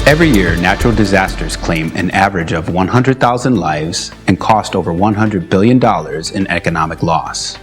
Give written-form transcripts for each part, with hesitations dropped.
Every year, natural disasters claim an average of 100,000 lives and cost over $100 billion in economic loss.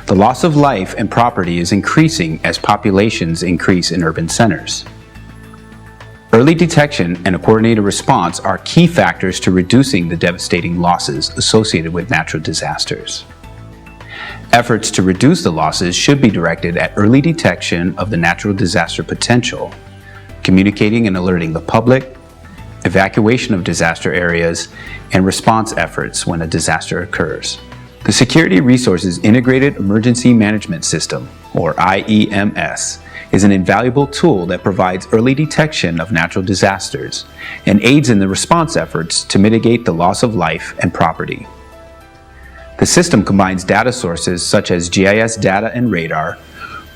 The loss of life and property is increasing as populations increase in urban centers. Early detection and a coordinated response are key factors to reducing the devastating losses associated with natural disasters. Efforts to reduce the losses should be directed at early detection of the natural disaster potential, communicating and alerting the public, evacuation of disaster areas, and response efforts when a disaster occurs. The Security Resources Integrated Emergency Management System, or IEMS, is an invaluable tool that provides early detection of natural disasters and aids in the response efforts to mitigate the loss of life and property. The system combines data sources such as GIS data and radar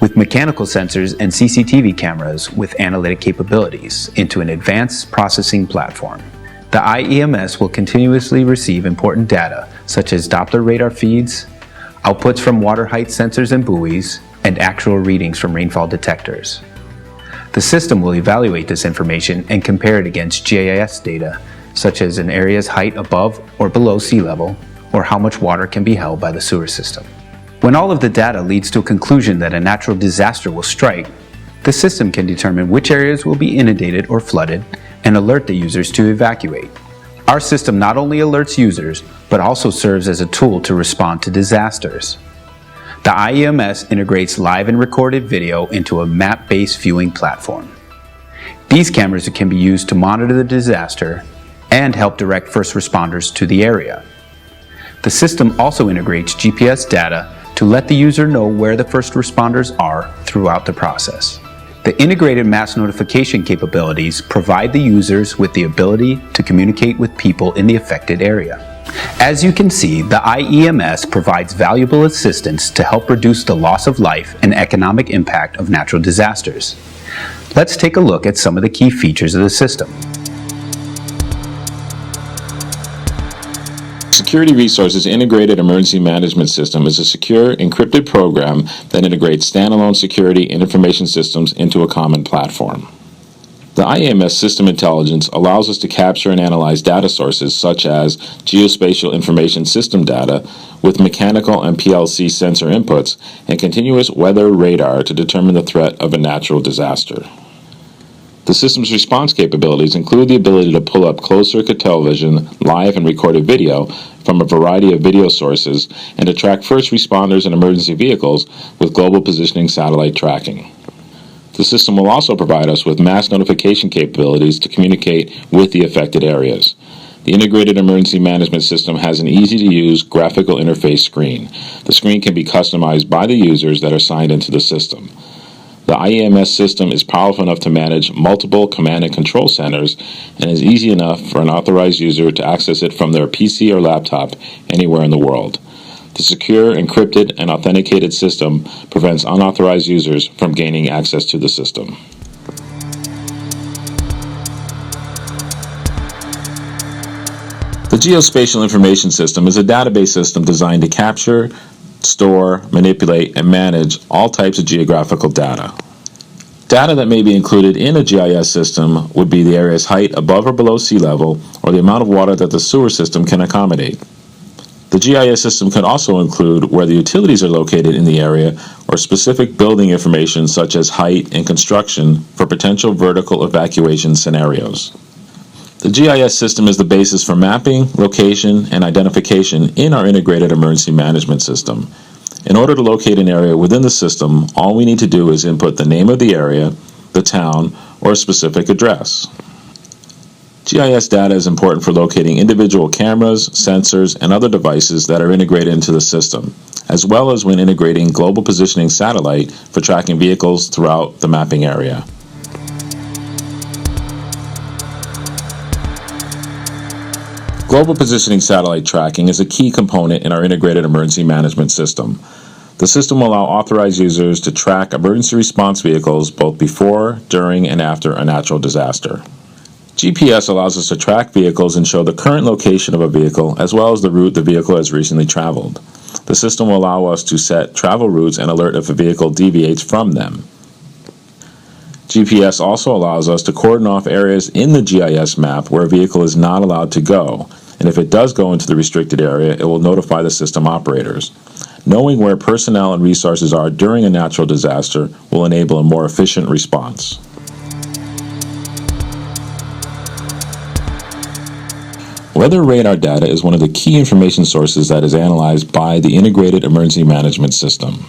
with mechanical sensors and CCTV cameras with analytic capabilities into an advanced processing platform. The IEMS will continuously receive important data such as Doppler radar feeds, outputs from water height sensors and buoys, and actual readings from rainfall detectors. The system will evaluate this information and compare it against GIS data such as an area's height above or below sea level, or how much water can be held by the sewer system. When all of the data leads to a conclusion that a natural disaster will strike, the system can determine which areas will be inundated or flooded and alert the users to evacuate. Our system not only alerts users, but also serves as a tool to respond to disasters. The IEMS integrates live and recorded video into a map-based viewing platform. These cameras can be used to monitor the disaster and help direct first responders to the area. The system also integrates GPS data to let the user know where the first responders are throughout the process. The integrated mass notification capabilities provide the users with the ability to communicate with people in the affected area. As you can see, the IEMS provides valuable assistance to help reduce the loss of life and economic impact of natural disasters. Let's take a look at some of the key features of the system. Security Resources Integrated Emergency Management System is a secure, encrypted program that integrates standalone security and information systems into a common platform. The IEMS system intelligence allows us to capture and analyze data sources such as geospatial information system data with mechanical and PLC sensor inputs and continuous weather radar to determine the threat of a natural disaster. The system's response capabilities include the ability to pull up closed-circuit television, live and recorded video from a variety of video sources, and to track first responders and emergency vehicles with global positioning satellite tracking. The system will also provide us with mass notification capabilities to communicate with the affected areas. The Integrated Emergency Management System has an easy-to-use graphical interface screen. The screen can be customized by the users that are signed into the system. The IEMS system is powerful enough to manage multiple command and control centers and is easy enough for an authorized user to access it from their PC or laptop anywhere in the world. The secure, encrypted, and authenticated system prevents unauthorized users from gaining access to the system. The Geospatial Information System is a database system designed to capture, store, manipulate, and manage all types of geographical data. Data that may be included in a GIS system would be the area's height above or below sea level, or the amount of water that the sewer system can accommodate. The GIS system can also include where the utilities are located in the area or specific building information such as height and construction for potential vertical evacuation scenarios. The GIS system is the basis for mapping, location, and identification in our integrated emergency management system. In order to locate an area within the system, all we need to do is input the name of the area, the town, or a specific address. GIS data is important for locating individual cameras, sensors, and other devices that are integrated into the system, as well as when integrating global positioning satellite for tracking vehicles throughout the mapping area. Global positioning satellite tracking is a key component in our integrated emergency management system. The system will allow authorized users to track emergency response vehicles both before, during, and after a natural disaster. GPS allows us to track vehicles and show the current location of a vehicle as well as the route the vehicle has recently traveled. The system will allow us to set travel routes and alert if a vehicle deviates from them. GPS also allows us to cordon off areas in the GIS map where a vehicle is not allowed to go, and if it does go into the restricted area, it will notify the system operators. Knowing where personnel and resources are during a natural disaster will enable a more efficient response. Weather radar data is one of the key information sources that is analyzed by the Integrated Emergency Management System.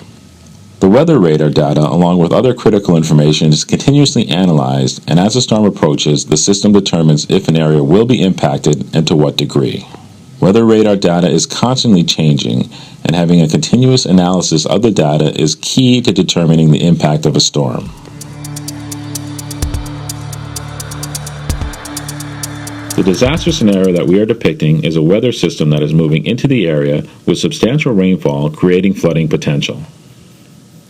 The weather radar data, along with other critical information, is continuously analyzed, and as a storm approaches, the system determines if an area will be impacted and to what degree. Weather radar data is constantly changing, and having a continuous analysis of the data is key to determining the impact of a storm. The disaster scenario that we are depicting is a weather system that is moving into the area with substantial rainfall, creating flooding potential.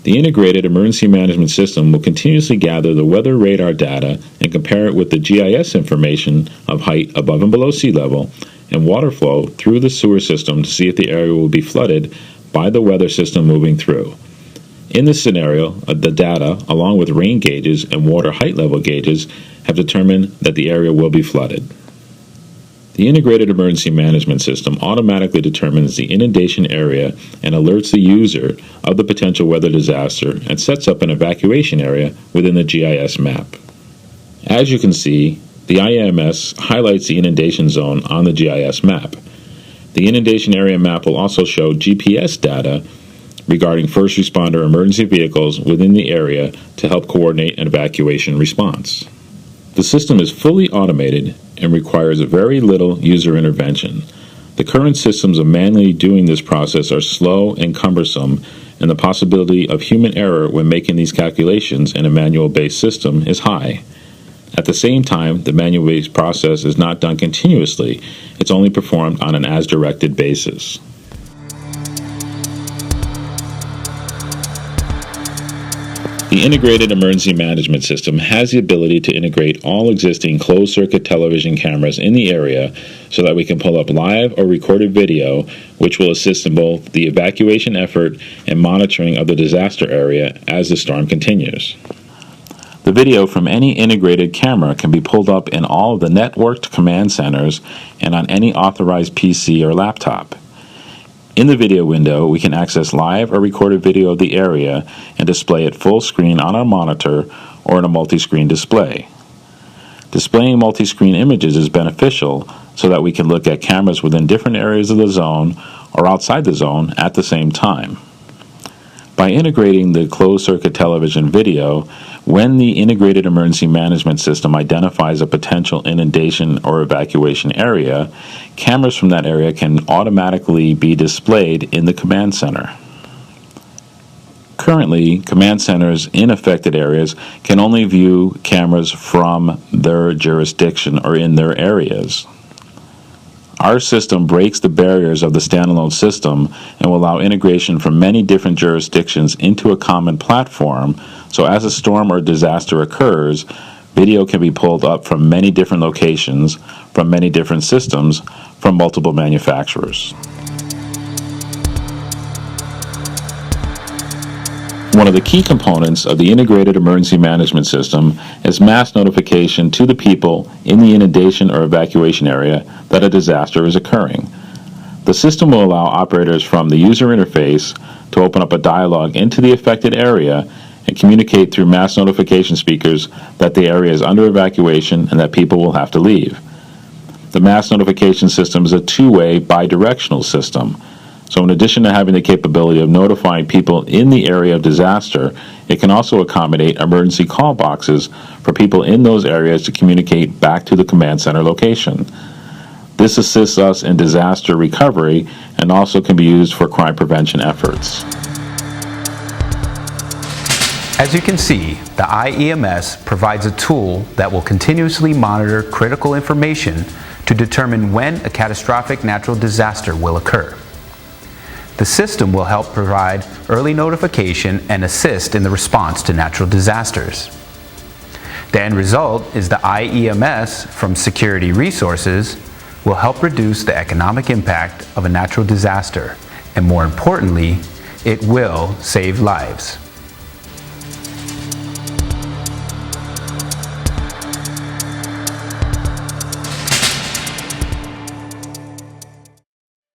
The Integrated Emergency Management System will continuously gather the weather radar data and compare it with the GIS information of height above and below sea level and water flow through the sewer system to see if the area will be flooded by the weather system moving through. In this scenario, the data, along with rain gauges and water height level gauges, have determined that the area will be flooded. The Integrated Emergency Management System automatically determines the inundation area and alerts the user of the potential weather disaster and sets up an evacuation area within the GIS map. As you can see, the IEMS highlights the inundation zone on the GIS map. The inundation area map will also show GPS data regarding first responder emergency vehicles within the area to help coordinate an evacuation response. The system is fully automated and requires very little user intervention. The current systems of manually doing this process are slow and cumbersome, and the possibility of human error when making these calculations in a manual-based system is high. At the same time, the manual-based process is not done continuously. It's only performed on an as-directed basis. The Integrated Emergency Management System has the ability to integrate all existing closed-circuit television cameras in the area so that we can pull up live or recorded video, which will assist in both the evacuation effort and monitoring of the disaster area as the storm continues. The video from any integrated camera can be pulled up in all of the networked command centers and on any authorized PC or laptop. In the video window, we can access live or recorded video of the area and display it full screen on our monitor or in a multi-screen display. Displaying multi-screen images is beneficial so that we can look at cameras within different areas of the zone or outside the zone at the same time. By integrating the closed-circuit television video, when the Integrated Emergency Management System identifies a potential inundation or evacuation area, cameras from that area can automatically be displayed in the command center. Currently, command centers in affected areas can only view cameras from their jurisdiction or in their areas. Our system breaks the barriers of the standalone system and will allow integration from many different jurisdictions into a common platform, so as a storm or disaster occurs, video can be pulled up from many different locations, from many different systems, from multiple manufacturers. One of the key components of the Integrated Emergency Management System is mass notification to the people in the inundation or evacuation area that a disaster is occurring. The system will allow operators from the user interface to open up a dialogue into the affected area and communicate through mass notification speakers that the area is under evacuation and that people will have to leave. The mass notification system is a two-way, bidirectional system. So in addition to having the capability of notifying people in the area of disaster, it can also accommodate emergency call boxes for people in those areas to communicate back to the command center location. This assists us in disaster recovery and also can be used for crime prevention efforts. As you can see, the IEMS provides a tool that will continuously monitor critical information to determine when a catastrophic natural disaster will occur. The system will help provide early notification and assist in the response to natural disasters. The end result is the IEMS from Security Resources will help reduce the economic impact of a natural disaster, and more importantly, it will save lives.